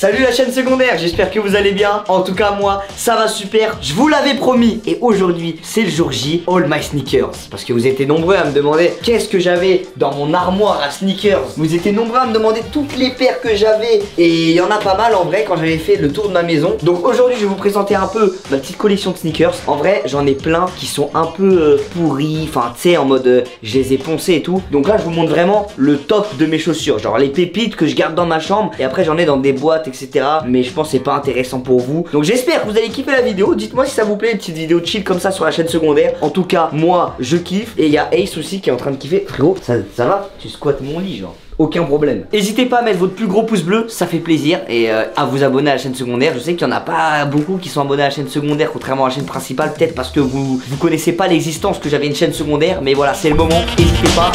Salut la chaîne secondaire, j'espère que vous allez bien. En tout cas moi, ça va super, je vous l'avais promis. Et aujourd'hui, c'est le jour J, All My Sneakers. Parce que vous étiez nombreux à me demander qu'est-ce que j'avais dans mon armoire à sneakers. Vous étiez nombreux à me demander toutes les paires que j'avais. Et il y en a pas mal en vrai quand j'avais fait le tour de ma maison. Donc aujourd'hui, je vais vous présenter un peu ma petite collection de sneakers. En vrai, j'en ai plein qui sont un peu pourris. Enfin, tu sais, en mode je les ai poncés et tout. Donc là, je vous montre vraiment le top de mes chaussures. Genre les pépites que je garde dans ma chambre. Et après, j'en ai dans des boîtes, etc. Mais je pense que c'est pas intéressant pour vous. Donc j'espère que vous allez kiffer la vidéo. Dites-moi si ça vous plaît, une petite vidéo chill comme ça sur la chaîne secondaire. En tout cas, moi, je kiffe. Et il y a Ace aussi qui est en train de kiffer. Frérot, ça va? Tu squattes mon lit, genre. Aucun problème. N'hésitez pas à mettre votre plus gros pouce bleu, ça fait plaisir. Et à vous abonner à la chaîne secondaire. Je sais qu'il n'y en a pas beaucoup qui sont abonnés à la chaîne secondaire, contrairement à la chaîne principale. Peut-être parce que vous connaissez pas l'existence que j'avais une chaîne secondaire. Mais voilà, c'est le moment. N'hésitez pas.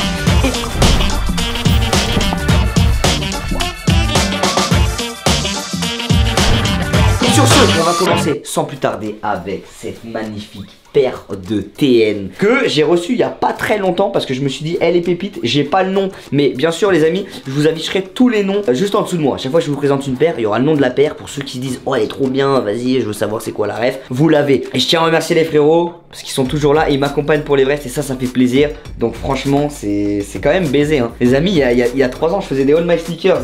Sur ce, on va commencer sans plus tarder avec cette magnifique paire de TN que j'ai reçue il y a pas très longtemps parce que je me suis dit elle est pépite, j'ai pas le nom, mais bien sûr les amis, je vous afficherai tous les noms juste en dessous de moi. À chaque fois que je vous présente une paire, il y aura le nom de la paire pour ceux qui se disent oh elle est trop bien, vas-y je veux savoir c'est quoi la ref, vous l'avez. Et je tiens à remercier les frérots parce qu'ils sont toujours là et ils m'accompagnent pour les refs et ça fait plaisir. Donc franchement c'est quand même baisé hein. Les amis, il y a 3 ans je faisais des All My Sneakers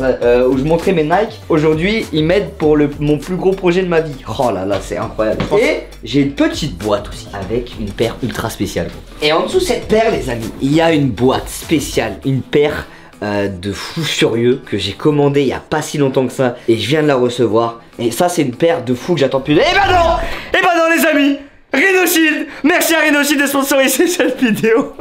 où je montrais mes Nike. Aujourd'hui ils m'aident pour mon plus gros projet de ma vie. Oh là là c'est incroyable. Et j'ai une petite boîte aussi avec une paire ultra spéciale. Et en dessous de cette paire les amis, il y a une boîte spéciale, une paire de fou furieux que j'ai commandé il y a pas si longtemps que ça et je viens de la recevoir. Et ça c'est une paire de fou que j'attends plus. Et bah non les amis, Rhinoshield. Merci à Rhinoshield de sponsoriser cette vidéo.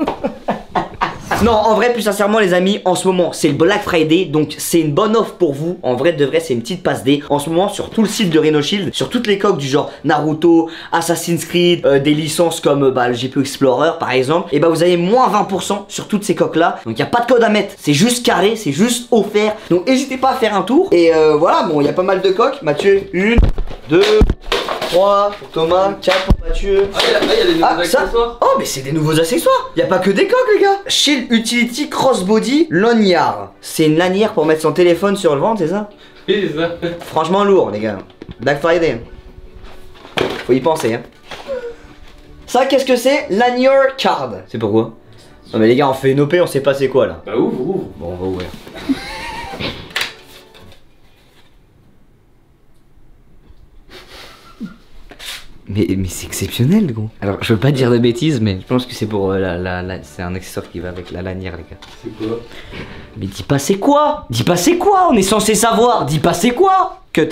Non, en vrai, plus sincèrement, les amis, en ce moment, c'est le Black Friday, donc c'est une bonne offre pour vous. En vrai, de vrai, c'est une petite passe D. En ce moment, sur tout le site de Rhinoshield, sur toutes les coques du genre Naruto, Assassin's Creed, des licences comme le GP Explorer, par exemple, et bah vous avez moins 20% sur toutes ces coques-là. Donc il n'y a pas de code à mettre, c'est juste carré, c'est juste offert. Donc n'hésitez pas à faire un tour. Et voilà, bon, il y a pas mal de coques. Mathieu, 1, 2, 3 pour Thomas, 4 pour Mathieu. Ah, il y a des nouveaux accessoires. Oh, mais c'est des nouveaux accessoires. Il n'y a pas que des coques, les gars. Shield Utility Crossbody Lanyard. C'est une lanière pour mettre son téléphone sur le ventre, c'est ça? Oui, c'est ça. Franchement lourd, les gars. Black Friday. Faut y penser, hein. Ça, qu'est-ce que c'est? Lanyard Card. C'est pourquoi? Non, mais les gars, on fait une OP, on sait pas c'est quoi là. Bah, ouvre. Bon, on va ouvrir. Mais c'est exceptionnel, gros. Alors, je veux pas dire de bêtises, mais je pense que c'est pour c'est un accessoire qui va avec la lanière, les gars. C'est quoi? Mais dis pas c'est quoi? Dis pas c'est quoi? On est censé savoir. Dis pas c'est quoi? Cut.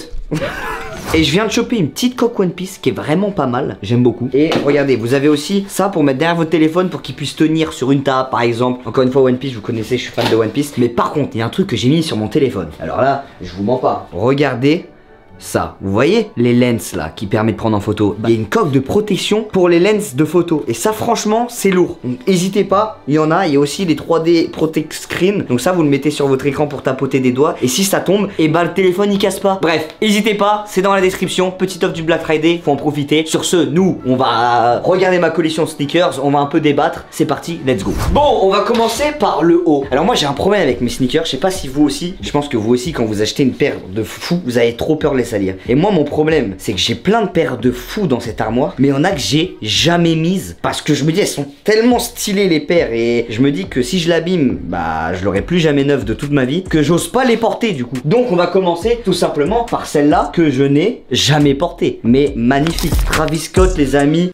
Et je viens de choper une petite coque One Piece qui est vraiment pas mal. J'aime beaucoup. Et regardez, vous avez aussi ça pour mettre derrière votre téléphone pour qu'il puisse tenir sur une table, par exemple. Encore une fois, One Piece, vous connaissez, je suis fan de One Piece. Mais par contre, il y a un truc que j'ai mis sur mon téléphone. Alors là, je vous mens pas. Regardez. Ça, vous voyez les lenses là qui permettent de prendre en photo. Il y a une coque de protection pour les lenses de photo. Et ça franchement c'est lourd. Donc n'hésitez pas, il y en a. Il y a aussi les 3D Protect Screen. Donc ça vous le mettez sur votre écran pour tapoter des doigts. Et si ça tombe, et bah le téléphone il casse pas. Bref, n'hésitez pas, c'est dans la description. Petite offre du Black Friday, faut en profiter. Sur ce, nous on va regarder ma collection de sneakers. On va un peu débattre. C'est parti, let's go. Bon, on va commencer par le haut. Alors moi j'ai un problème avec mes sneakers. Je sais pas si vous aussi. Je pense que vous aussi quand vous achetez une paire de fou, vous avez trop peur de les salir. Et moi mon problème c'est que j'ai plein de paires de fous dans cette armoire, mais il y en a que j'ai jamais mises parce que je me dis elles sont tellement stylées les paires et je me dis que si je l'abîme, bah je l'aurai plus jamais neuve de toute ma vie, que j'ose pas les porter du coup. Donc on va commencer tout simplement par celle-là que je n'ai jamais portée, mais magnifique. Travis Scott les amis.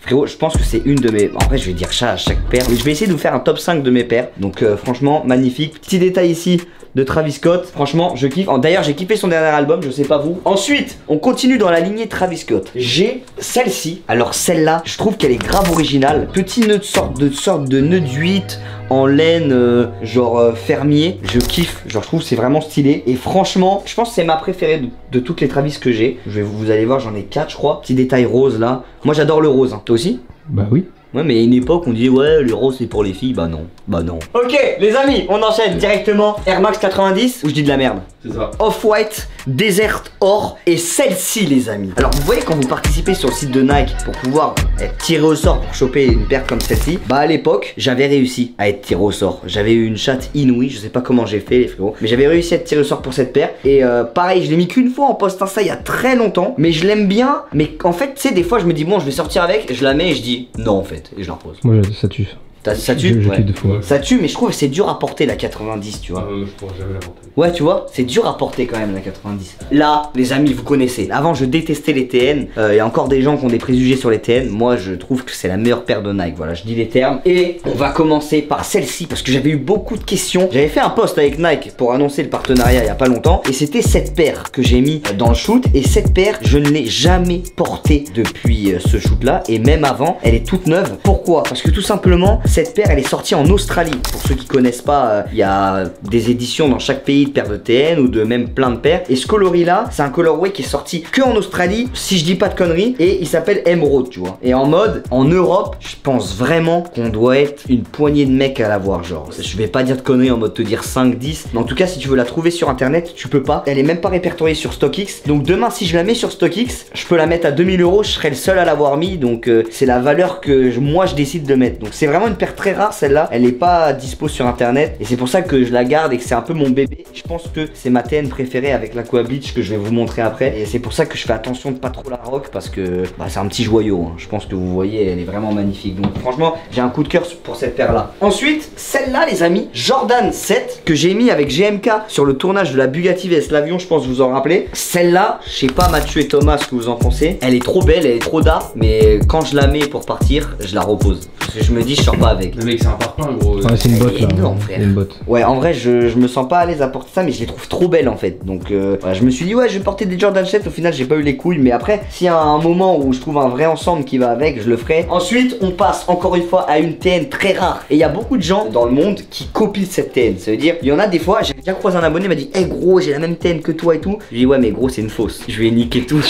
Frérot, je pense que c'est une de mes... En vrai, je vais dire ça à chaque paire. Mais je vais essayer de vous faire un top 5 de mes paires. Donc franchement, magnifique. Petit détail ici de Travis Scott. Franchement, je kiffe. D'ailleurs, j'ai kiffé son dernier album, je sais pas vous. Ensuite, on continue dans la lignée Travis Scott. J'ai celle-ci. Alors celle-là, je trouve qu'elle est grave originale. Petit nœud de sorte de nœud de 8 en laine genre fermier. Je kiffe, genre je trouve c'est vraiment stylé. Et franchement, je pense que c'est ma préférée de toutes les Travis que j'ai. Vous allez voir, j'en ai 4 je crois. Petit détail rose là. Moi j'adore le rose, hein. Toi aussi? Bah oui. Ouais, mais à une époque, on disait ouais, les roses c'est pour les filles. Bah non, bah non. Ok, les amis, on enchaîne directement. Air Max 90 ou je dis de la merde? C'est ça. Off-White, Desert Or et celle-ci, les amis. Alors, vous voyez, quand vous participez sur le site de Nike pour pouvoir être tiré au sort pour choper une paire comme celle-ci, bah à l'époque, j'avais réussi à être tiré au sort. J'avais eu une chatte inouïe, je sais pas comment j'ai fait, les frérots, mais j'avais réussi à être tiré au sort pour cette paire. Et pareil, je l'ai mis qu'une fois en post Insta il y a très longtemps, mais je l'aime bien. Mais en fait, tu sais, des fois, je me dis, bon, je vais sortir avec, je la mets et je dis non, en fait, et je la repose. Moi, ça tue. Ça tue? Je Ouais. kiffe de fou. Ça tue, mais je trouve que c'est dur à porter la 90, tu vois. Je pourrais jamais la porter. Ouais, tu vois, c'est dur à porter quand même la 90. Là, les amis, vous connaissez. Avant, je détestais les TN. Il y a encore des gens qui ont des préjugés sur les TN. Moi, je trouve que c'est la meilleure paire de Nike. Voilà, je dis les termes. Et on va commencer par celle-ci parce que j'avais eu beaucoup de questions. J'avais fait un post avec Nike pour annoncer le partenariat il y a pas longtemps. Et c'était cette paire que j'ai mis dans le shoot. Et cette paire, je ne l'ai jamais portée depuis ce shoot-là. Et même avant, elle est toute neuve. Pourquoi? Parce que tout simplement, cette paire, elle est sortie en Australie. Pour ceux qui connaissent pas, il y a des éditions dans chaque pays de paires de TN ou de même plein de paires. Et ce coloris là, c'est un colorway qui est sorti que en Australie, si je dis pas de conneries, et il s'appelle Emerald, tu vois. Et en mode, en Europe, je pense vraiment qu'on doit être une poignée de mecs à l'avoir, genre. Je vais pas dire de conneries en mode te dire 5, 10, mais en tout cas, si tu veux la trouver sur internet, tu peux pas. Elle est même pas répertoriée sur StockX. Donc demain, si je la mets sur StockX, je peux la mettre à 2000 €, je serai le seul à l'avoir mis. Donc c'est la valeur que moi je décide de mettre. Donc c'est vraiment une paire très rare celle-là. Elle est pas dispo sur internet et c'est pour ça que je la garde et que c'est un peu mon bébé. Je pense que c'est ma TN préférée avec l'Aqua Bleach que je vais vous montrer après. Et c'est pour ça que je fais attention de pas trop la rock parce que bah, c'est un petit joyau. Hein. Je pense que vous voyez, elle est vraiment magnifique. Donc franchement, j'ai un coup de cœur pour cette paire-là. Ensuite, celle-là, les amis, Jordan 7 que j'ai mis avec GMK sur le tournage de la Bugatti VS l'avion. Je pense vous en rappelez. Celle-là, je sais pas Mathieu et Thomas ce que vous en pensez. Elle est trop belle, elle est trop d'art. Mais quand je la mets pour partir, je la repose. Parce que je me dis, je sors pas avec. Le mec, c'est un parpaing, gros. Ouais, c'est une botte là. Énorme, frère. C'est une botte. Ouais, en vrai, je me sens pas à l'aise à porter ça, mais je les trouve trop belles en fait. Donc, voilà, je me suis dit, ouais, je vais porter des Jordan 7. Au final, j'ai pas eu les couilles, mais après, s'il y a un moment où je trouve un vrai ensemble qui va avec, je le ferai. Ensuite, on passe encore une fois à une TN très rare. Et il y a beaucoup de gens dans le monde qui copient cette TN. Ça veut dire, il y en a des fois, j'ai déjà croisé un abonné, il m'a dit, hey gros, j'ai la même TN que toi et tout. Je lui ai dit, ouais, mais gros, c'est une fausse. Je lui ai niqué tout.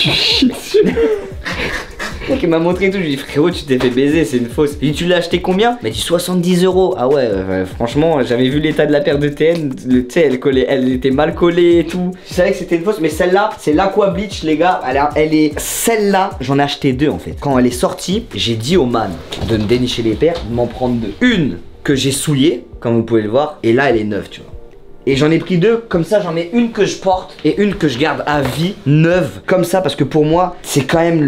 Il m'a montré tout, je lui ai dit frérot tu t'es fait baiser, c'est une fausse. Il dit tu l'as acheté combien? Il m'a dit 70 €. Ah ouais, franchement j'avais vu l'état de la paire de TN, tu sais elle était mal collée et tout. Je savais que c'était une fausse, mais celle-là c'est l'Aqua Bleach les gars. Elle est celle-là, j'en ai acheté deux en fait. Quand elle est sortie, j'ai dit au man de me dénicher les paires, de m'en prendre deux. Une que j'ai souillée, comme vous pouvez le voir, et là elle est neuve tu vois. Et j'en ai pris deux, comme ça j'en ai une que je porte et une que je garde à vie, neuve, comme ça, parce que pour moi, c'est quand même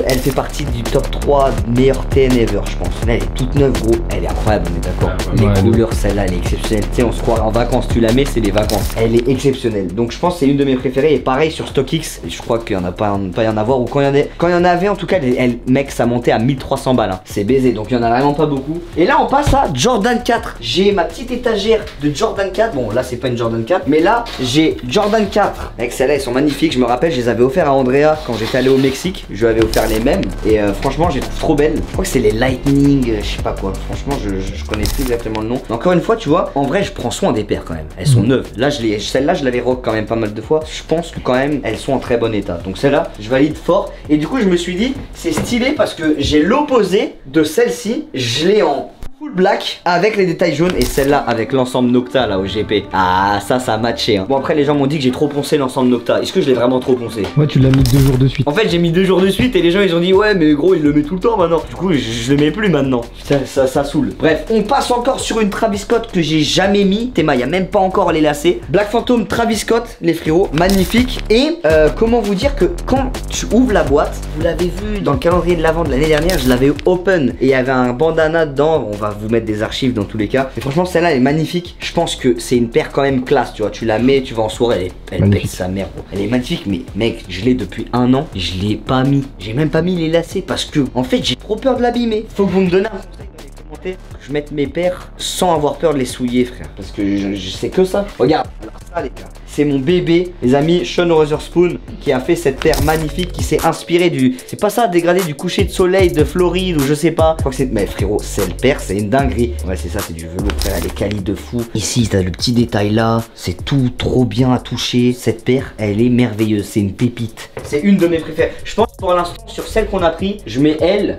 elle fait partie du top 3 meilleures TN ever, je pense. Là, elle est toute neuve, gros, elle est incroyable, on est d'accord. Les couleurs, celle-là, elle est exceptionnelle. Tu sais, on se croirait en vacances, tu la mets, c'est les vacances. Elle est exceptionnelle. Donc je pense que c'est une de mes préférées. Et pareil sur StockX, je crois qu'il y en a pas y en avoir, ou quand il y en avait, en tout cas, mec, ça montait à 1300 balles. Hein. C'est baisé, donc il y en a vraiment pas beaucoup. Et là, on passe à Jordan 4. J'ai ma petite étagère de Jordan 4. Bon, là, c'est pas une Jordan 4, mais là j'ai Jordan 4 avec celles-là, elles sont magnifiques. Je me rappelle, je les avais offert à Andrea quand j'étais allé au Mexique. Je lui avais offert les mêmes et franchement, je les trouve trop belles. Je crois que c'est les Lightning, je sais pas quoi. Franchement, je connais plus exactement le nom. Mais encore une fois, tu vois, en vrai, je prends soin des paires quand même. Elles sont neuves. Là, celle-là, je l'avais rock quand même pas mal de fois. Je pense que quand même, elles sont en très bon état. Donc celle-là, je valide fort. Et du coup, je me suis dit, c'est stylé parce que j'ai l'opposé de celle-ci. Je l'ai en full black avec les détails jaunes et celle-là avec l'ensemble Nocta là au GP. Ah ça a matché hein. Bon après les gens m'ont dit que j'ai trop poncé l'ensemble Nocta. Est-ce que je l'ai vraiment trop poncé? Ouais tu l'as mis 2 jours de suite. En fait j'ai mis 2 jours de suite et les gens ils ont dit ouais mais gros il le met tout le temps maintenant. Du coup je le mets plus maintenant. Ça saoule. Bref on passe encore sur une Travis Scott que j'ai jamais mis. Théma y a même pas encore les lacets. Black Phantom Travis Scott les frérots. Magnifique. Et comment vous dire que quand tu ouvres la boîte, vous l'avez vu dans le calendrier de l'avant de l'année dernière, je l'avais open et il y avait un bandana dedans. On va vous mettre des archives dans tous les cas. Mais franchement celle-là elle est magnifique. Je pense que c'est une paire quand même classe, tu vois. Tu la mets, tu vas en soirée, elle pète sa mère. Bro. Elle est magnifique, mais mec, je l'ai depuis un an. Je l'ai pas mis. J'ai même pas mis les lacets parce que en fait j'ai trop peur de l'abîmer. Faut que vous me donnez un conseil dans les commentaires. Que je mette mes paires sans avoir peur de les souiller, frère. Parce que je sais que ça. Regarde, alors ça les gars. c'est mon bébé, les amis, Sean Wotherspoon, qui a fait cette paire magnifique, qui s'est inspiré du... C'est pas ça, dégradé du coucher de soleil de Floride ou je sais pas. Je crois que c'est... Mais frérot, cette paire, c'est une dinguerie. Ouais, c'est ça, c'est du velours, frère, elle est quali de fou. Ici, t'as le petit détail là, c'est tout trop bien à toucher. Cette paire, elle est merveilleuse, c'est une pépite. C'est une de mes préférées. Je pense pour l'instant, sur celle qu'on a pris, je mets elle,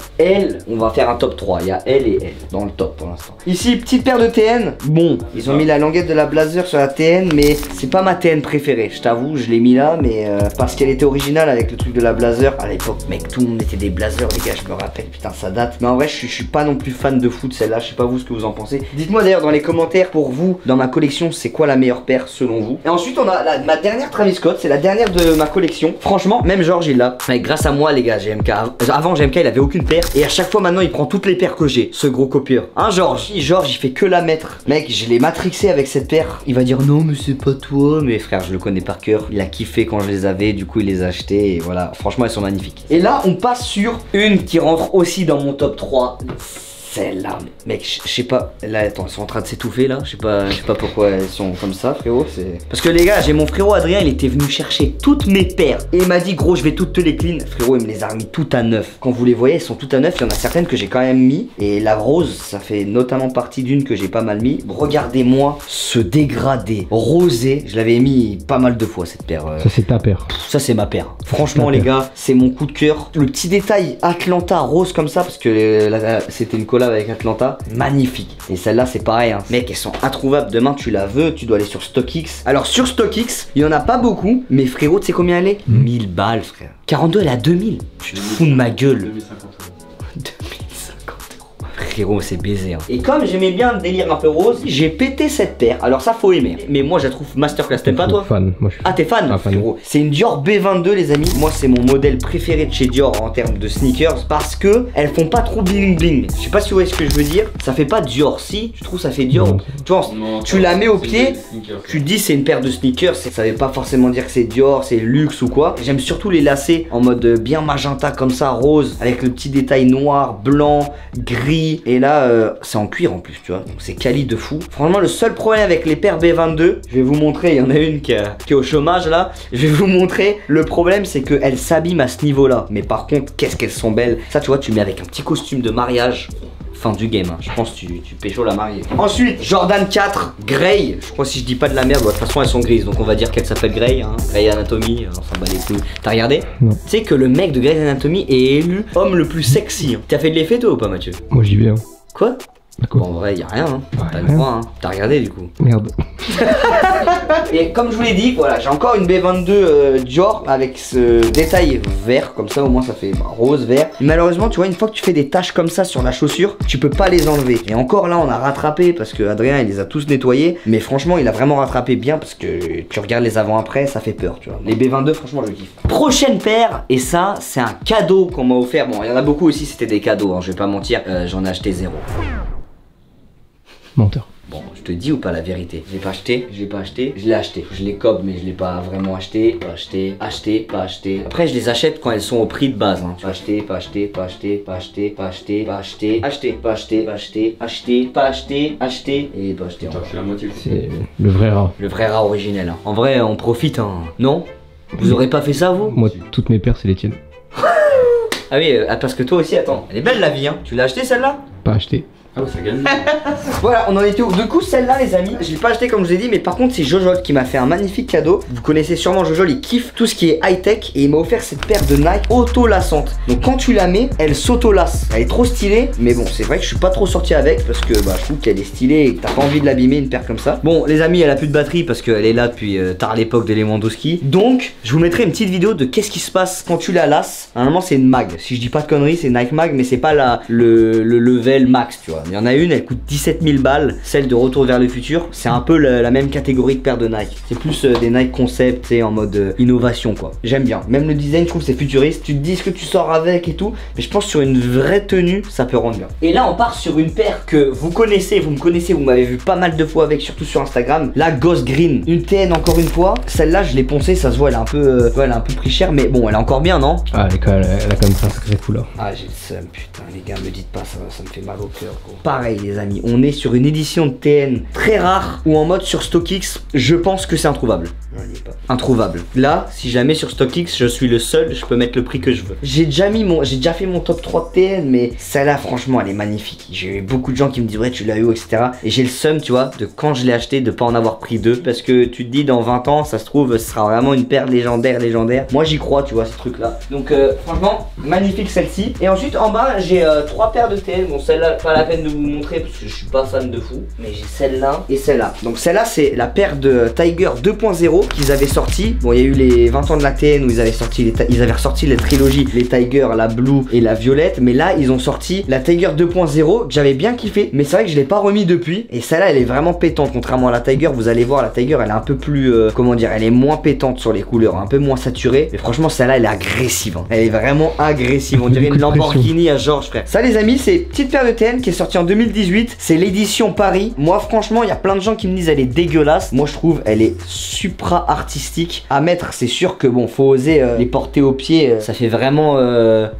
on va faire un top 3. Il y a elle et elle dans le top pour l'instant. Ici, petite paire de TN. Bon, ils ont mis la languette de la Blazer sur la TN, mais c'est pas ma TN préférée. Je t'avoue, je l'ai mis là, mais parce qu'elle était originale avec le truc de la Blazer. À l'époque, mec, tout le monde était des Blazers, les gars, je me rappelle. Putain, ça date. Mais en vrai, je suis pas non plus fan de foot celle-là. Je sais pas vous ce que vous en pensez. Dites-moi d'ailleurs dans les commentaires pour vous, dans ma collection, c'est quoi la meilleure paire selon vous. Et ensuite, on a ma dernière Travis Scott. C'est la dernière de ma collection. Franchement, même Georges, il l'a. Mais grâce à moi, les gars, GMK. Avant, GMK, il avait aucune paire. Et à chaque fois, maintenant, il prend toutes les paires que j'ai. Ce gros copieur. Hein, Georges, il fait que la mettre. Mec, je l'ai matrixé avec cette paire. Il va dire non, mais c'est pas toi. Mais frère, je le connais par cœur. Il a kiffé quand je les avais. Du coup, il les a achetés. Et voilà. Franchement, elles sont magnifiques. Et là, on passe sur une qui rentre aussi dans mon top 3. Celle-là, mec, je sais pas. Là, attends, elles sont en train de s'étouffer là. Je sais pas pourquoi elles sont comme ça, frérot. C'est parce que les gars, j'ai mon frérot Adrien, il était venu chercher toutes mes paires et il m'a dit gros, je vais toutes te les clean. Frérot, il me les a remis toutes à neuf. Quand vous les voyez, elles sont toutes à neuf. Il y en a certaines que j'ai quand même mis et la rose, ça fait notamment partie d'une que j'ai pas mal mis. Regardez-moi ce dégradé rosé. Je l'avais mis pas mal de fois cette paire. Ça c'est ta paire. Ça c'est ma paire. Franchement les gars, c'est mon coup de cœur. Le petit détail Atlanta rose comme ça parce que c'était une collab avec Atlanta, magnifique. Et celle-là c'est pareil, hein. Mec, elles sont introuvables. Demain tu la veux, tu dois aller sur StockX. Alors sur StockX, il y en a pas beaucoup, mais frérot, tu sais combien elle est 1000 balles, frère. 42, elle est à 2000. Tu te fous de ma gueule. 2050 €. 2050 €. Frérot, c'est baisé, hein. Et comme j'aimais bien le délire un peu rose, j'ai pété cette paire. Alors ça faut aimer. Mais moi je la trouve masterclass. T'aimes pas toi? Fan. Moi, je suis... Ah t'es fan, frérot. C'est une Dior B22 les amis. Moi c'est mon modèle préféré de chez Dior en termes de sneakers parce que elles font pas trop bling bling. Je sais pas si vous voyez ce que je veux dire. Ça fait pas Dior. Si tu trouves ça fait Dior. Non. Tu vois, tu la mets au pied, tu te dis c'est une paire de sneakers. Ça veut pas forcément dire que c'est Dior, c'est luxe ou quoi. J'aime surtout les lacets en mode bien magenta comme ça, rose, avec le petit détail noir, blanc, gris. Et là c'est en cuir en plus, tu vois. Donc c'est quali de fou. Franchement, le seul problème avec les paires B22, je vais vous montrer, il y en a une qui est au chômage là. Je vais vous montrer. Le problème c'est qu'elles s'abîment à ce niveau là. Mais par contre, qu'est-ce qu'elles sont belles. Ça tu vois, tu mets avec un petit costume de mariage. Fin du game, hein. Je pense que tu pécho la mariée. Ensuite, Jordan 4 Grey. Je crois si je dis pas de la merde, de toute façon elles sont grises. Donc on va dire qu'elle s'appelle Grey, hein. Grey Anatomy, on s'en bat les couilles. T'as regardé? Non. Tu sais que le mec de Grey's Anatomy est élu homme le plus sexy, hein. T'as fait de l'effet toi ou pas, Mathieu? Moi j'y vais, hein. Quoi? D'accord. Bon, en vrai, y'a rien, hein. Ouais, T'as le rien. droit, hein. T'as regardé du coup. Merde. Et comme je vous l'ai dit, voilà, j'ai encore une B22 Dior avec ce détail vert, comme ça au moins ça fait rose, vert. Malheureusement, tu vois, une fois que tu fais des taches comme ça sur la chaussure, tu peux pas les enlever. Et encore là, on a rattrapé parce que Adrien il les a tous nettoyés. Mais franchement, il a vraiment rattrapé bien parce que tu regardes les avant-après, ça fait peur, tu vois. Les B22, franchement, je kiffe. Prochaine paire, et ça, c'est un cadeau qu'on m'a offert. Bon, il y en a beaucoup aussi, c'était des cadeaux, hein, je vais pas mentir, j'en ai acheté 0. Menteur. Bon, je te dis ou pas la vérité? Je l'ai pas acheté, je l'ai pas acheté, je l'ai acheté. Je les cobe, mais je l'ai pas vraiment acheté. Pas acheté, acheté, pas acheté. Après, je les achète quand elles sont au prix de base. Hein. Pas acheté, pas acheté, pas acheté, pas acheté, pas acheté, pas acheté, acheté, pas acheté, pas acheté, acheté, pas acheté, acheté et pas acheté. T'as acheté la moitié. C'est le vrai rat. Le vrai rat originel. Hein. En vrai, on profite. Hein. Non? Vous aurez pas fait ça, vous? Moi, toutes mes paires, c'est les tiennes. Ah oui, parce que toi aussi, attends. Elle est belle la vie, hein. Tu l'as acheté celle-là? Pas acheté. Ah ouais, ça gagne. Voilà, on en était où? Du coup, celle-là, les amis, je l'ai pas acheté comme je vous ai dit, mais par contre, c'est Jojol qui m'a fait un magnifique cadeau. Vous connaissez sûrement Jojol, il kiffe tout ce qui est high-tech et il m'a offert cette paire de Nike auto-lassante. Donc, quand tu la mets, elle s'auto-lasse. Elle est trop stylée, mais bon, c'est vrai que je suis pas trop sorti avec parce que bah, je trouve qu'elle est stylée et que t'as pas envie de l'abîmer, une paire comme ça. Bon, les amis, elle a plus de batterie parce qu'elle est là depuis tard l'époque de Lewandowski. Donc, je vous mettrai une petite vidéo de qu'est-ce qui se passe quand tu la lasses. Normalement, c'est une mag. Si je dis pas de conneries, c'est Nike Mag, mais c'est pas le level max, tu vois. Il y en a une, elle coûte 17 000 balles, celle de Retour vers le futur, c'est un peu la même catégorie que paire de Nike. C'est plus des Nike concept, en mode innovation quoi. J'aime bien. Même le design, je trouve c'est futuriste. Tu te dis ce que tu sors avec et tout, mais je pense sur une vraie tenue, ça peut rendre bien. Et là, on part sur une paire que vous connaissez, vous me connaissez, vous m'avez vu pas mal de fois avec, surtout sur Instagram. La Ghost Green, une TN encore une fois. Celle-là, je l'ai poncée, ça se voit, elle a un peu pris cher, mais bon, elle est encore bien, non? Ah, elle a quand même ça, sacré coup là. Ah, j'ai le seum, putain, les gars, me dites pas ça, ça me fait mal au cœur, gros. Pareil les amis, on est sur une édition de TN très rare ou en mode sur StockX, je pense que c'est introuvable. Non, il est pas. Introuvable. Là, si je la mets sur StockX, je suis le seul, je peux mettre le prix que je veux. J'ai déjà fait mon top 3 de TN, mais celle-là franchement elle est magnifique. J'ai eu beaucoup de gens qui me disent ouais tu l'as eu etc. Et j'ai le seum tu vois de quand je l'ai acheté de pas en avoir pris deux, parce que tu te dis dans 20 ans ça se trouve ce sera vraiment une paire légendaire. Moi j'y crois tu vois ces trucs là. Donc franchement magnifique celle-ci. Et ensuite en bas j'ai 3 paires de TN. Bon celle-là pas la peine de vous montrer parce que je suis pas fan de fou, mais j'ai celle-là et celle-là. Donc celle-là c'est la paire de Tiger 2.0 qu'ils avaient sorti. Bon il y a eu les 20 ans de la TN où ils avaient ressorti les trilogies, les Tiger, la Blue et la Violette, mais là ils ont sorti la Tiger 2.0 que j'avais bien kiffé, mais c'est vrai que je l'ai pas remis depuis. Et celle-là elle est vraiment pétante contrairement à la Tiger. Vous allez voir la Tiger elle est un peu plus comment dire, elle est moins pétante sur les couleurs, un peu moins saturée, mais franchement celle-là elle est agressive hein. Elle est vraiment agressive, on dirait une Lamborghini à Georges frère. Ça les amis c'est petite paire de TN qui est sortie en 2018, c'est l'édition Paris. Moi franchement il y a plein de gens qui me disent elle est dégueulasse, moi je trouve elle est supra artistique à mettre. C'est sûr que bon faut oser les porter au pied, ça fait vraiment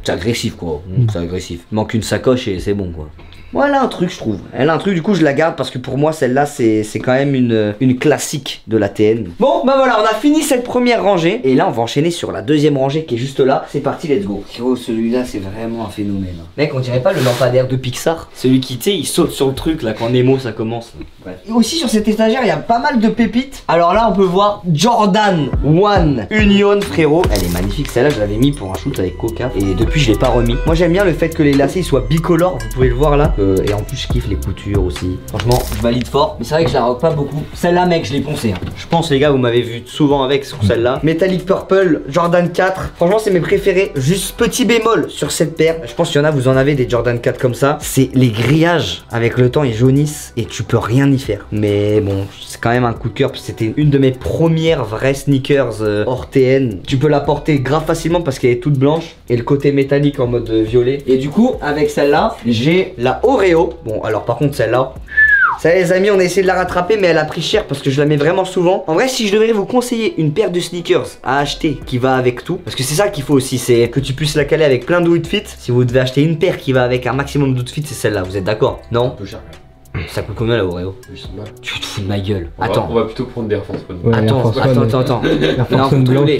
c'est agressif quoi, c'est agressif. Il manque une sacoche et c'est bon quoi. Bon, elle a un truc je trouve, elle a un truc, du coup je la garde parce que pour moi celle-là c'est quand même une classique de la TN. Bon bah voilà, on a fini cette première rangée et là on va enchaîner sur la deuxième rangée qui est juste là. C'est parti, let's go. Oh celui-là c'est vraiment un phénomène hein. Mec on dirait pas le lampadaire de Pixar, celui qui tu sais il saute sur le truc là quand Nemo ça commence là. Bref. Et aussi sur cette étagère il y a pas mal de pépites. Alors là on peut voir Jordan 1 Union frérot, elle est magnifique celle-là, je l'avais mis pour un shoot avec Coca et depuis je l'ai pas remis. Moi j'aime bien le fait que les lacets soient bicolores, vous pouvez le voir là. Et en plus je kiffe les coutures aussi. Franchement je valide fort. Mais c'est vrai que je la rock pas beaucoup. Celle-là mec je l'ai poncé hein. Je pense les gars vous m'avez vu souvent avec sur celle-là. Metallic Purple Jordan 4. Franchement c'est mes préférés. Juste petit bémol sur cette paire. Je pense qu'il y en a, vous en avez des Jordan 4 comme ça. C'est les grillages avec le temps ils jaunissent et tu peux rien y faire. Mais bon c'est quand même un coup de cœur parce que c'était une de mes premières vraies sneakers hors TN. Tu peux la porter grave facilement parce qu'elle est toute blanche. Et le côté métallique en mode violet. Et du coup avec celle-là j'ai la Oreo. Bon alors par contre celle-là, ça les amis on a essayé de la rattraper mais elle a pris cher parce que je la mets vraiment souvent. En vrai si je devrais vous conseiller une paire de sneakers à acheter qui va avec tout, parce que c'est ça qu'il faut aussi, c'est que tu puisses la caler avec plein d'outfits. Si vous devez acheter une paire qui va avec un maximum d'outfits c'est celle-là, vous êtes d'accord? Non? Un peu cher. Ça coûte combien la Oreo? 800 balles. Tu te fous de ma gueule. On va plutôt prendre des Air Force One. Ouais, attends. Air Force One blanche,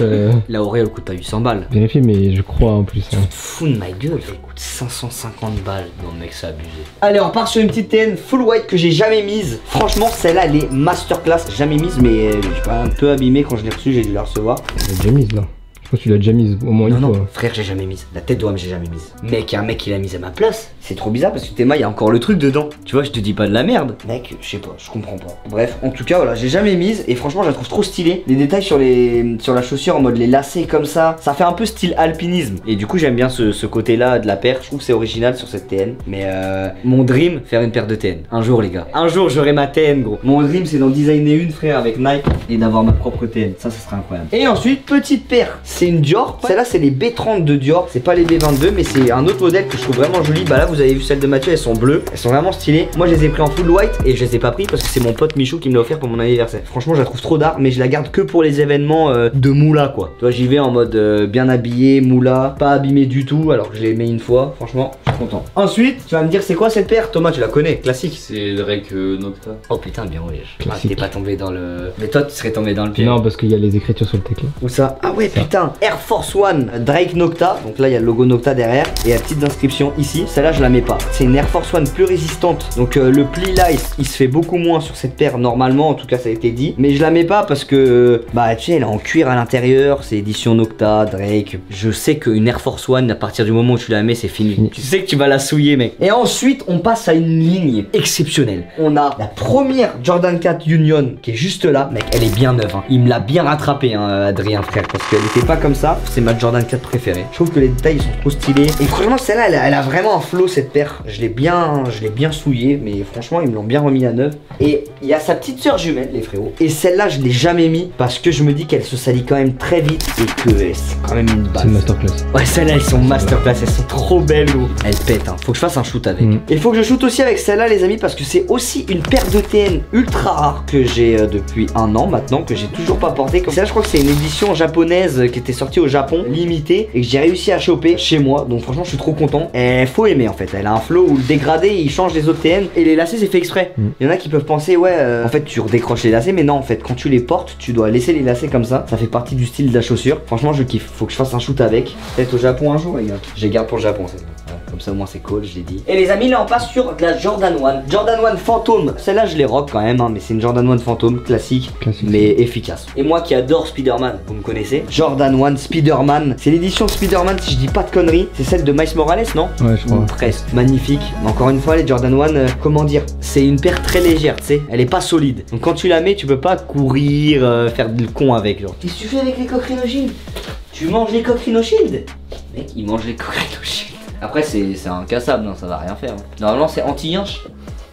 La Oreo elle coûte pas 800 balles. vérifie mais je crois en plus Tu hein. te fous de ma gueule, elle coûte 550 balles. Non mec c'est abusé. Allez on part sur une petite TN full white que j'ai jamais mise. Franchement celle-là elle est masterclass, jamais mise mais je suis un peu abîmé quand je l'ai reçue, j'ai dû la recevoir. Elle est déjà mise là. Je pense que tu l'as déjà mise au moins une fois. Non, frère, j'ai jamais mise. La tête d'homme, j'ai jamais mise. Mec, y a un mec qui l'a mise à ma place. C'est trop bizarre parce que Théma, il y a encore le truc dedans. Tu vois, je te dis pas de la merde. Mec, je sais pas, je comprends pas. Bref, en tout cas, voilà, j'ai jamais mise et franchement, je la trouve trop stylée. Les détails sur la chaussure en mode les lacets comme ça fait un peu style alpinisme. Et du coup, j'aime bien ce côté-là de la paire. Je trouve que c'est original sur cette TN. Mais mon dream, faire une paire de TN. Un jour, les gars. Un jour, j'aurai ma TN, gros. Mon dream, c'est d'en designer une, frère, avec Nike et d'avoir ma propre TN. Ça serait incroyable. Et ensuite, petite paire. C'est une Dior. Celle-là, c'est les B30 de Dior. C'est pas les B22, mais c'est un autre modèle que je trouve vraiment joli. Bah là, vous avez vu celle de Mathieu, elles sont bleues. Elles sont vraiment stylées. Moi, je les ai pris en full white et je les ai pas pris parce que c'est mon pote Michou qui me l'a offert pour mon anniversaire. Franchement, je la trouve trop d'art, mais je la garde que pour les événements de moula, quoi. Tu vois, j'y vais en mode bien habillé, moula, pas abîmé du tout, alors que je l'ai mis une fois. Franchement, je suis content. Ensuite, tu vas me dire, c'est quoi cette paire? Thomas, tu la connais, classique. C'est Drake Nocta. Oh putain, bien ouais. Ah, t'es pas tombé dans le. Mais toi, tu serais tombé dans le pied. Non, parce qu'il y a les écritures sur le teclé. Où ça? Ah ouais, putain. Air Force One, Drake Nocta. Donc là, il y a le logo Nocta derrière et la petite inscription ici. Celle-là, je la mets pas. C'est une Air Force One plus résistante. Donc le pli là, il se fait beaucoup moins sur cette paire normalement. En tout cas, ça a été dit. Mais je la mets pas parce que bah tu sais, elle est en cuir à l'intérieur. C'est édition Nocta, Drake. Je sais qu'une Air Force One, à partir du moment où tu la mets, c'est fini. Tu sais que tu vas la souiller, mec. Et ensuite, on passe à une ligne exceptionnelle. On a la première Jordan 4 Union qui est juste là, mec. Elle est bien neuve. Hein. Il me l'a bien rattrapé, hein, Adrien, frère, parce qu'elle était pas comme ça. C'est ma Jordan 4 préférée. Je trouve que les détails sont trop stylés. Et franchement, celle-là, elle a vraiment un flow cette paire. Je l'ai bien souillée, mais franchement, ils me l'ont bien remis à neuf. Et il y a sa petite soeur jumelle, les frérots. Et celle-là, je l'ai jamais mis parce que je me dis qu'elle se salit quand même très vite et que c'est quand même une base. C'est une masterclass. Ouais, celles-là, elles sont masterclass. Elles sont trop belles, gros. Elles pètent, hein. Faut que je fasse un shoot avec. Et il faut que je shoot aussi avec celle-là, les amis, parce que c'est aussi une paire de TN ultra rare que j'ai depuis un an maintenant, que j'ai toujours pas porté. Comme ça, je crois que c'est une édition japonaise qui étaient sorties au Japon, limitées, et que j'ai réussi à choper chez moi. Donc franchement, je suis trop content. Et faut aimer en fait. Elle a un flow où le dégradé il change les autres TN et les lacets c'est fait exprès. Il y en a qui peuvent penser ouais, en fait tu redécroches les lacets, mais non en fait quand tu les portes, tu dois laisser les lacets comme ça. Ça fait partie du style de la chaussure. Franchement, je kiffe. Faut que je fasse un shoot avec. Peut-être au Japon un jour, les gars. Je les garde pour le Japon, c'est ça. Voilà, comme ça au moins c'est cool, je l'ai dit. Et les amis, là on passe sur de la Jordan 1. Jordan 1 Phantom. Celle-là je les rock quand même, hein, mais c'est une Jordan 1 Phantom classique, mais efficace. Et moi qui adore Spider-Man, vous me connaissez. Jordan 1 Spider-Man. C'est l'édition Spider-Man, si je dis pas de conneries. C'est celle de Miles Morales, non? Ouais, je crois. Presque. Magnifique. Mais encore une fois, les Jordan 1, comment dire, c'est une paire très légère, tu sais. Elle est pas solide. Donc quand tu la mets, tu peux pas courir, faire du con avec. Genre. Qu'est-ce que tu fais avec les coques Rhino Shield? Tu manges les coques Rhino Shield? Mec, il mange les coques Rhino Shield. Après, c'est incassable, hein, ça va rien faire. Hein. Normalement, c'est anti-yinche.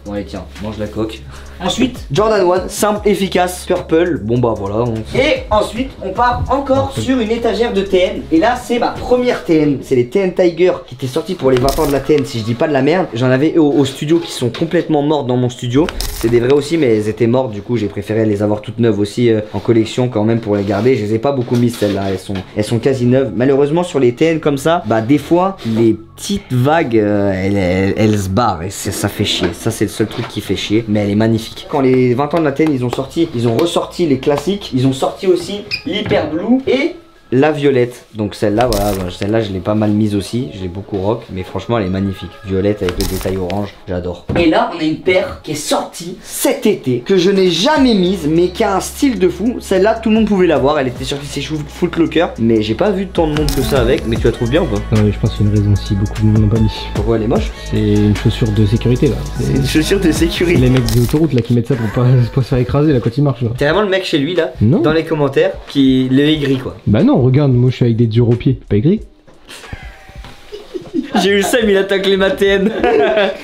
Bon, allez, tiens, mange la coque. Ensuite, Jordan 1, simple, efficace, purple. Bon, bah voilà. Et ensuite, on part encore sur une étagère de TN. Et là, c'est ma première TN. C'est les TN Tiger qui étaient sortis pour les 20 ans de la TN, si je dis pas de la merde. J'en avais au studio qui sont complètement mortes dans mon studio. C'est des vrais aussi, mais elles étaient mortes. Du coup, j'ai préféré les avoir toutes neuves aussi en collection quand même pour les garder. Je les ai pas beaucoup mises celles-là. Elles sont quasi neuves. Malheureusement, sur les TN comme ça, bah des fois, les petites vagues, elles se barrent. Et ça fait chier. Ça, c'est le seul truc qui fait chier. Mais elle est magnifique. Quand les 20 ans de la TN, ils ont ressorti les classiques. Ils ont sorti aussi l'Hyper Blue et la violette. Donc celle-là, voilà, celle-là je l'ai pas mal mise aussi. Je l'ai beaucoup rock, mais franchement elle est magnifique. Violette avec le détail orange, j'adore. Et là on a une paire qui est sortie cet été, que je n'ai jamais mise, mais qui a un style de fou. Celle-là tout le monde pouvait l'avoir, elle était sortie chez Foot Locker, mais j'ai pas vu tant de monde que ça avec. Mais tu la trouves bien ou pas? Non, mais je pense qu'il y a une raison si beaucoup de monde n'ont pas mis. Pourquoi elle est moche? C'est une chaussure de sécurité là. C'est une chaussure de sécurité. Les mecs des autoroutes là qui mettent ça pour pas se faire écraser là quand ils marchent là. T'es vraiment le mec chez lui là, non, dans les commentaires, qui l'œil gris quoi. Bah non, regarde, moi je suis avec des durs aux pieds, pas gris. J'ai eu le seum, il attaque les matènes.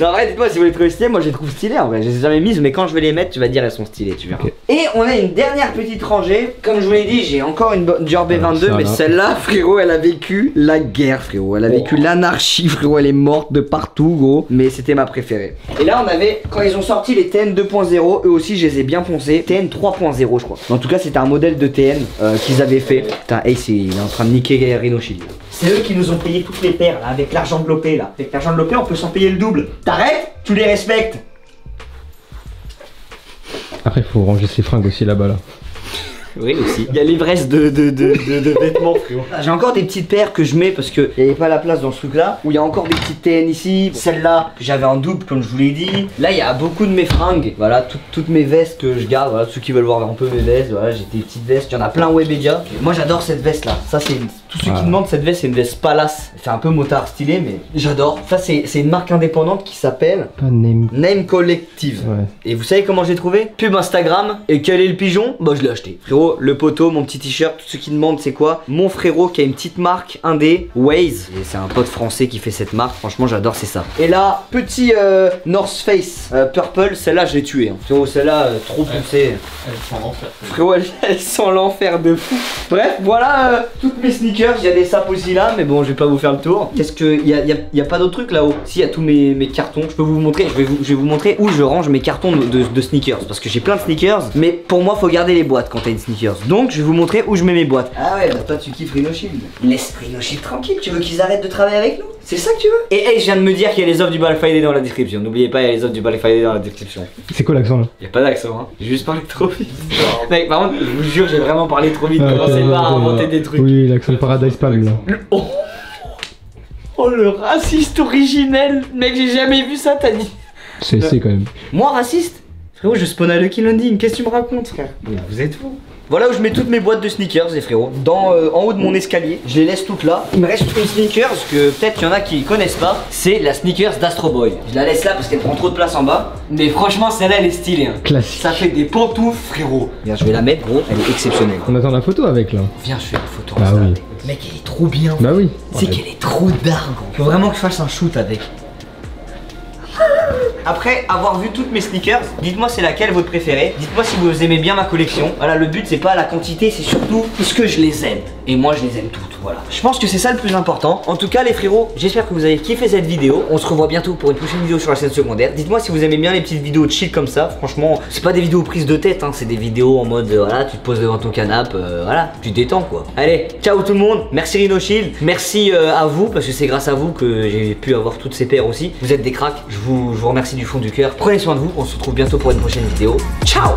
Non, arrête, dites-moi si vous les trouvez stylées. Moi, je les trouve stylées en vrai. Je les ai jamais mises, mais quand je vais les mettre, tu vas dire elles sont stylées, tu verras. Okay. Et on a une dernière petite rangée. Comme je vous l'ai dit, j'ai encore une Dior B22, mais celle-là, frérot, elle a vécu la guerre, frérot. Elle a vécu l'anarchie, frérot. Elle est morte de partout, gros. Mais c'était ma préférée. Et là, on avait, quand ils ont sorti les TN 2.0, eux aussi, je les ai bien poncés. TN 3.0, je crois. En tout cas, c'était un modèle de TN qu'ils avaient fait. Putain, Ace, il est en train de niquer Rhino Shield. C'est eux qui nous ont payé toutes les paires, là, avec l'argent de Lopé, là. Avec l'argent de Lopé, on peut s'en payer le double. T'arrêtes? Tu les respectes? Après, faut ranger ses fringues aussi là-bas, là. Oui aussi. Il y a l'ivresse de vêtements, frérot. J'ai encore des petites paires que je mets parce que il n'y avait pas la place dans ce truc là. Où il y a encore des petites TN ici. Celle-là que j'avais en double comme je vous l'ai dit. Là il y a beaucoup de mes fringues. Voilà, toutes mes vestes que je garde. Voilà, ceux qui veulent voir un peu mes vestes. Voilà, j'ai des petites vestes. Il y en a plein Webedia. Moi j'adore cette veste là. Ça c'est tous ceux qui demandent cette veste, c'est une veste Palace. Elle fait un peu motard stylé, mais j'adore. Ça c'est une marque indépendante qui s'appelle Name Collective. Ouais. Et vous savez comment j'ai trouvé? Pub Instagram. Et quel est le pigeon? Bah je l'ai acheté. Frérot, le poteau, mon petit t-shirt, tous ceux qui demandent c'est quoi? Mon frérot qui a une petite marque indé, Waze. Et c'est un pote français qui fait cette marque. Franchement j'adore, c'est ça. Et là, petit North Face Purple. Celle-là je l'ai tué. Hein. Frérot, celle-là trop poussée. Elle sent l'enfer. Frérot, elle sent l'enfer de fou. Bref, voilà toutes mes sneakers. Il y a des sapes aussi là, mais bon, je vais pas vous faire le tour. Qu'est-ce que. Il y a pas d'autres trucs là-haut? Si, il y a tous mes cartons. Je peux vous montrer. Je vais vous montrer où je range mes cartons de sneakers. Parce que j'ai plein de sneakers. Mais pour moi, faut garder les boîtes quand t'as une sneakers. Donc, je vais vous montrer où je mets mes boîtes. Ah ouais, bah toi, tu kiffes Rhino Shield. Laisse Rhino Shield tranquille. Tu veux qu'ils arrêtent de travailler avec nous? C'est ça que tu veux? Et hey, je viens de me dire qu'il y a les offres du Black Friday dans la description. N'oubliez pas, il y a les offres du Black Friday dans la description. C'est quoi l'accent là? Il y a pas d'accent, hein. J'ai juste parlé trop vite. Mec, par contre, je vous jure, j'ai vraiment parlé trop vite. Commencez pas à inventer des trucs. Oui, l'accent Paradise Palm là. Oh le raciste originel. Mec, j'ai jamais vu ça, t'as dit. C'est quand même. Moi, raciste? Frérot, je spawn à Lucky Landing. Qu'est-ce que tu me racontes, frère? Vous êtes fous. Voilà où je mets toutes mes boîtes de sneakers, les frérots. En haut de mon escalier. Je les laisse toutes là. Il me reste une sneakers que peut-être qu'il y en a qui connaissent pas. C'est la sneakers d'Astro Boy. Je la laisse là parce qu'elle prend trop de place en bas. Mais franchement, celle-là, elle est stylée. Hein. Classique. Ça fait des pantoufles, frérot. Viens, je vais la mettre, gros. Elle est exceptionnelle. On attend la photo avec là. Viens, je fais une photo. Bah oui. Mec, elle est trop bien. Bah oui. C'est qu'elle est trop dark. Faut vraiment que je fasse un shoot avec. Après avoir vu toutes mes sneakers, dites-moi c'est laquelle votre préférée. Dites-moi si vous aimez bien ma collection. Voilà, le but c'est pas la quantité, c'est surtout est-ce que je les aime. Et moi je les aime toutes, voilà. Je pense que c'est ça le plus important. En tout cas les frérots, j'espère que vous avez kiffé cette vidéo. On se revoit bientôt pour une prochaine vidéo sur la chaîne secondaire. Dites-moi si vous aimez bien les petites vidéos chill comme ça. Franchement, c'est pas des vidéos prises de tête, hein. C'est des vidéos en mode voilà, tu te poses devant ton canapé, voilà, tu te détends quoi. Allez, ciao tout le monde. Merci Rhino Shield. Merci à vous parce que c'est grâce à vous que j'ai pu avoir toutes ces paires aussi. Vous êtes des cracks. Je vous remercie du fond du cœur. Prenez soin de vous. On se retrouve bientôt pour une prochaine vidéo. Ciao.